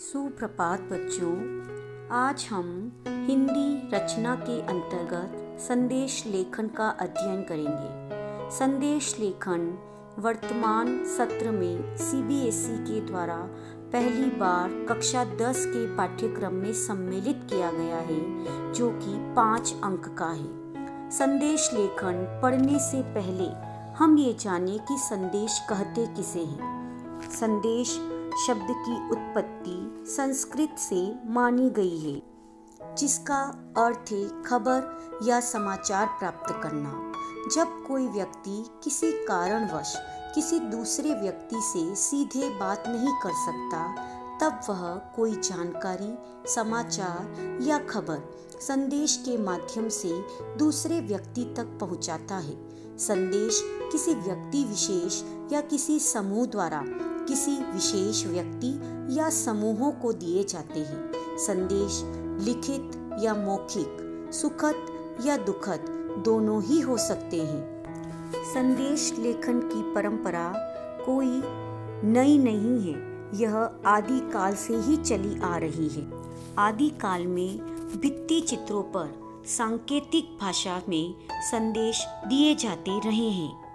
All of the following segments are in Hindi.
सुप्रभात बच्चों, आज हम हिंदी रचना के अंतर्गत संदेश लेखन का अध्ययन करेंगे। संदेश लेखन वर्तमान सत्र में सीबीएसई के द्वारा पहली बार कक्षा 10 के पाठ्यक्रम में सम्मिलित किया गया है, जो कि 5 अंक का है। संदेश लेखन पढ़ने से पहले हम ये जानें कि संदेश कहते किसे हैं। संदेश शब्द की उत्पत्ति संस्कृत से मानी गई है, जिसका अर्थ है खबर या समाचार प्राप्त करना। जब कोई व्यक्ति किसी कारणवश किसी दूसरे व्यक्ति से सीधे बात नहीं कर सकता, तब वह कोई जानकारी, समाचार या खबर संदेश के माध्यम से दूसरे व्यक्ति तक पहुंचाता है। संदेश किसी व्यक्ति विशेष या किसी समूह द्वारा किसी विशेष व्यक्ति या समूहों को दिए जाते हैं। संदेश लिखित या मौखिक, सुखद या दुखद दोनों ही हो सकते हैं। संदेश लेखन की परंपरा कोई नई नहीं है, यह आदि काल से ही चली आ रही है। आदि काल में भित्ति चित्रों पर सांकेतिक भाषा में संदेश दिए जाते रहे हैं।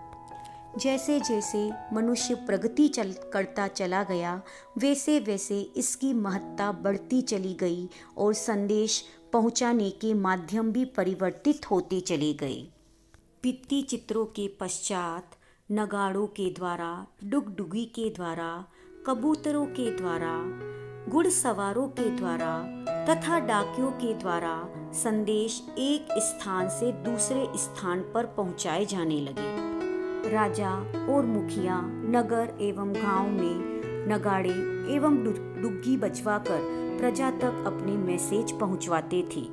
जैसे जैसे मनुष्य प्रगति करता चला गया, वैसे वैसे इसकी महत्ता बढ़ती चली गई और संदेश पहुंचाने के माध्यम भी परिवर्तित होते चले गए। भित्ति चित्रों के पश्चात नगाड़ों के द्वारा, डुगडुगी के द्वारा, कबूतरों के द्वारा, घुड़सवारों के द्वारा तथा डाकियों के द्वारा संदेश एक स्थान से दूसरे स्थान पर पहुंचाए जाने लगे। राजा और मुखिया नगर एवं गांव में नगाड़े एवं डुग्गी बजवाकर प्रजा तक अपने मैसेज पहुंचवाते थे।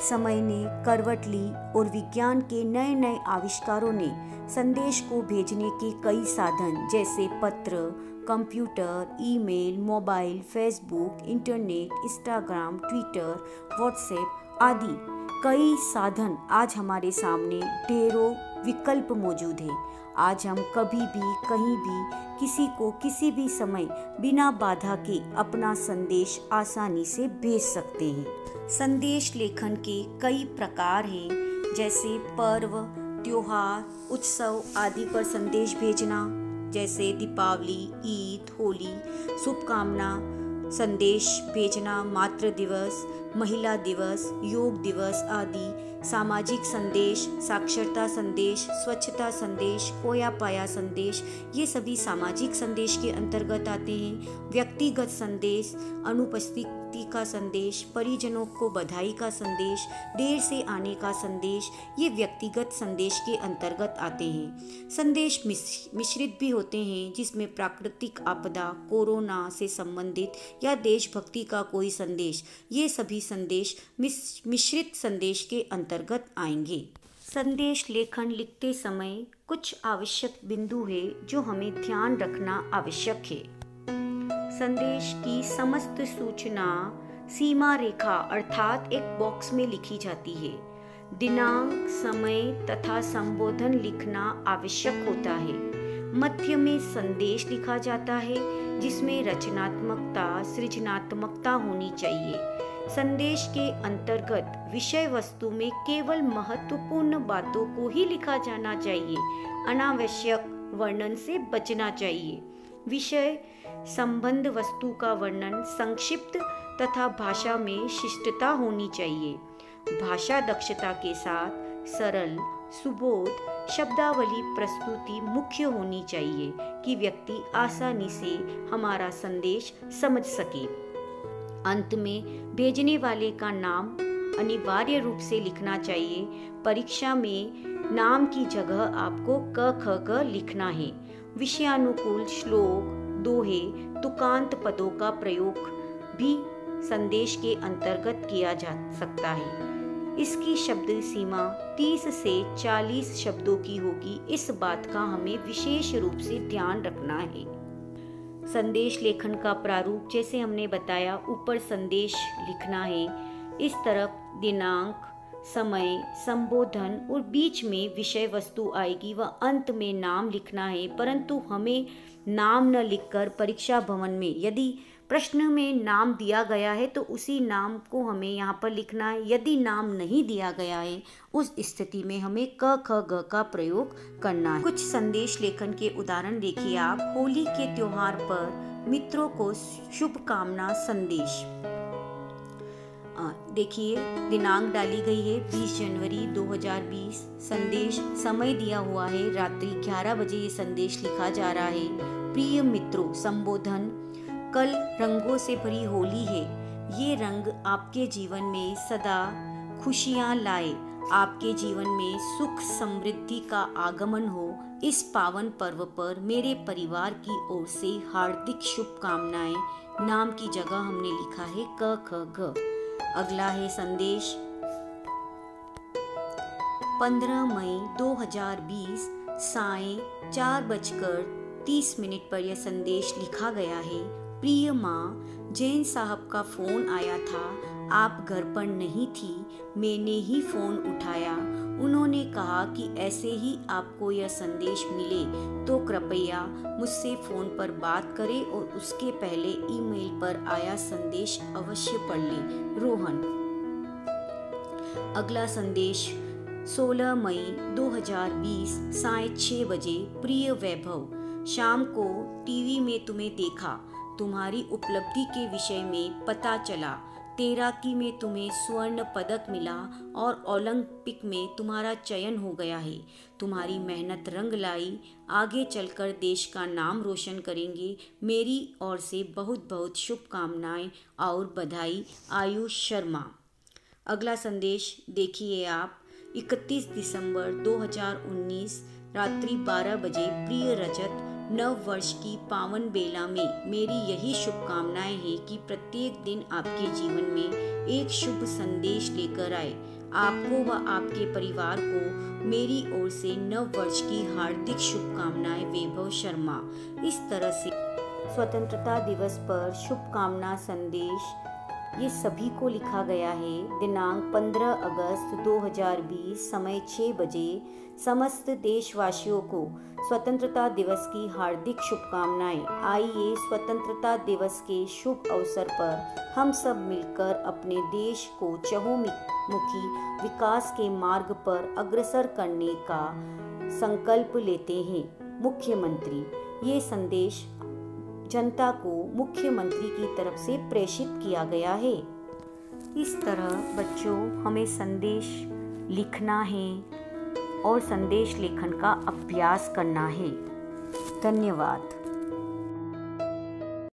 समय ने करवट ली और विज्ञान के नए नए आविष्कारों ने संदेश को भेजने के कई साधन जैसे पत्र, computer, email, mobile, Facebook, internet, Instagram, Twitter, WhatsApp आदि कई साधन आज हमारे सामने ढेरों विकल्प मौजूद है। आज हम कभी भी कहीं भी किसी को किसी भी समय बिना बाधा के अपना संदेश आसानी से भेज सकते हैं। संदेश लेखन के कई प्रकार हैं, जैसे पर्व, त्योहार, उत्सव आदि पर संदेश भेजना, जैसे दीपावली, ईद, होली, शुभकामना संदेश भेजना, मातृ दिवस, महिला दिवस, योग दिवस आदि। सामाजिक संदेश, साक्षरता संदेश, स्वच्छता संदेश, खोया पाया संदेश, ये सभी सामाजिक संदेश के अंतर्गत आते हैं। व्यक्तिगत संदेश, अनुपस्थिति का संदेश, परिजनों को बधाई का संदेश, देर से आने का संदेश, ये व्यक्तिगत संदेश के अंतर्गत आते हैं। संदेश मिश्रित भी होते हैं, जिसमें प्राकृतिक आपदा, कोरोना से संबंधित या देशभक्ति का कोई संदेश, ये सभी संदेश मिश्रित संदेश के अंतर्गत आएंगे। संदेश लेखन लिखते समय कुछ आवश्यक बिंदु है जो हमें ध्यान रखना आवश्यक है। संदेश की समस्त सूचना सीमा रेखा अर्थात एक बॉक्स में लिखी जाती है। दिनांक, समय तथा संबोधन लिखना आवश्यक होता है। मध्य में संदेश लिखा जाता है, जिसमें रचनात्मकता, सृजनात्मकता होनी चाहिए। संदेश के अंतर्गत विषय वस्तु में केवल महत्वपूर्ण बातों को ही लिखा जाना चाहिए। अनावश्यक वर्णन से बचना चाहिए। विषय संबंध वस्तु का वर्णन संक्षिप्त तथा भाषा में शिष्टता होनी चाहिए। भाषा दक्षता के साथ सरल, सुबोध शब्दावली प्रस्तुति मुख्य होनी चाहिए कि व्यक्ति आसानी से हमारा संदेश समझ सके। अंत में भेजने वाले का नाम अनिवार्य रूप से लिखना चाहिए। परीक्षा में नाम की जगह आपको क ख ग लिखना है। विषयानुकूल श्लोक, दोहे, तुकांत पदों का प्रयोग भी संदेश के अंतर्गत किया जा सकता है। इसकी शब्द सीमा 30 से 40 शब्दों की होगी। इस बात का हमें विशेष रूप से ध्यान रखना है। संदेश लेखन का प्रारूप जैसे हमने बताया, ऊपर संदेश लिखना है, इस तरफ दिनांक, समय, संबोधन और बीच में विषय वस्तु आएगी व अंत में नाम लिखना है। परंतु हमें नाम न लिखकर परीक्षा भवन में यदि प्रश्न में नाम दिया गया है तो उसी नाम को हमें यहाँ पर लिखना है। यदि नाम नहीं दिया गया है उस स्थिति में हमें क ख ग का प्रयोग करना है। कुछ संदेश लेखन के उदाहरण देखिए आप। होली के त्योहार पर मित्रों को शुभकामना संदेश। देखिए दिनांक डाली गई है 20 जनवरी 2020। संदेश समय दिया हुआ है रात्रि 11 बजे ये संदेश लिखा जा रहा है। प्रिय मित्रों, संबोधन। कल रंगों से भरी होली है। ये रंग आपके जीवन में सदा खुशियाँ लाए, आपके जीवन में सुख समृद्धि का आगमन हो। इस पावन पर्व पर मेरे परिवार की ओर से हार्दिक शुभकामनाएं। नाम की जगह हमने लिखा है क ख ग। अगला है संदेश 15 मई 2020 सायं 4:30 पर यह संदेश लिखा गया है। प्रिय माँ, जैन साहब का फोन आया था, आप घर पर नहीं थी, मैंने ही फोन उठाया। उन्होंने कहा कि ऐसे ही आपको यह संदेश मिले तो कृपया मुझसे फोन पर बात करें और उसके पहले ईमेल पर आया संदेश अवश्य पढ़ लें। रोहन। अगला संदेश 16 मई 2020 सायं 6 बजे। प्रिय वैभव, शाम को टीवी में तुम्हें देखा, तुम्हारी उपलब्धि के विषय में पता चला। तैराकी में तुम्हें स्वर्ण पदक मिला और ओलंपिक में तुम्हारा चयन हो गया है। तुम्हारी मेहनत रंग लाई, आगे चलकर देश का नाम रोशन करेंगे। मेरी ओर से बहुत बहुत शुभकामनाएं और बधाई। आयुष शर्मा। अगला संदेश देखिए आप। 31 दिसंबर 2019 रात्रि 12 बजे। प्रिय रजत, नव वर्ष की पावन बेला में मेरी यही शुभकामनाएं हैं कि प्रत्येक दिन आपके जीवन में एक शुभ संदेश लेकर आए। आपको व आपके परिवार को मेरी ओर से नव वर्ष की हार्दिक शुभकामनाएं। वैभव शर्मा। इस तरह से स्वतंत्रता दिवस पर शुभकामना संदेश ये सभी को लिखा गया है। दिनांक 15 अगस्त 2020 समय 6 बजे। समस्त देशवासियों को स्वतंत्रता दिवस की हार्दिक शुभकामनाएं। आइए स्वतंत्रता दिवस के शुभ अवसर पर हम सब मिलकर अपने देश को चहुमुखी विकास के मार्ग पर अग्रसर करने का संकल्प लेते हैं। मुख्यमंत्री। ये संदेश जनता को मुख्यमंत्री की तरफ से प्रेषित किया गया है। इस तरह बच्चों हमें संदेश लिखना है और संदेश लेखन का अभ्यास करना है। धन्यवाद।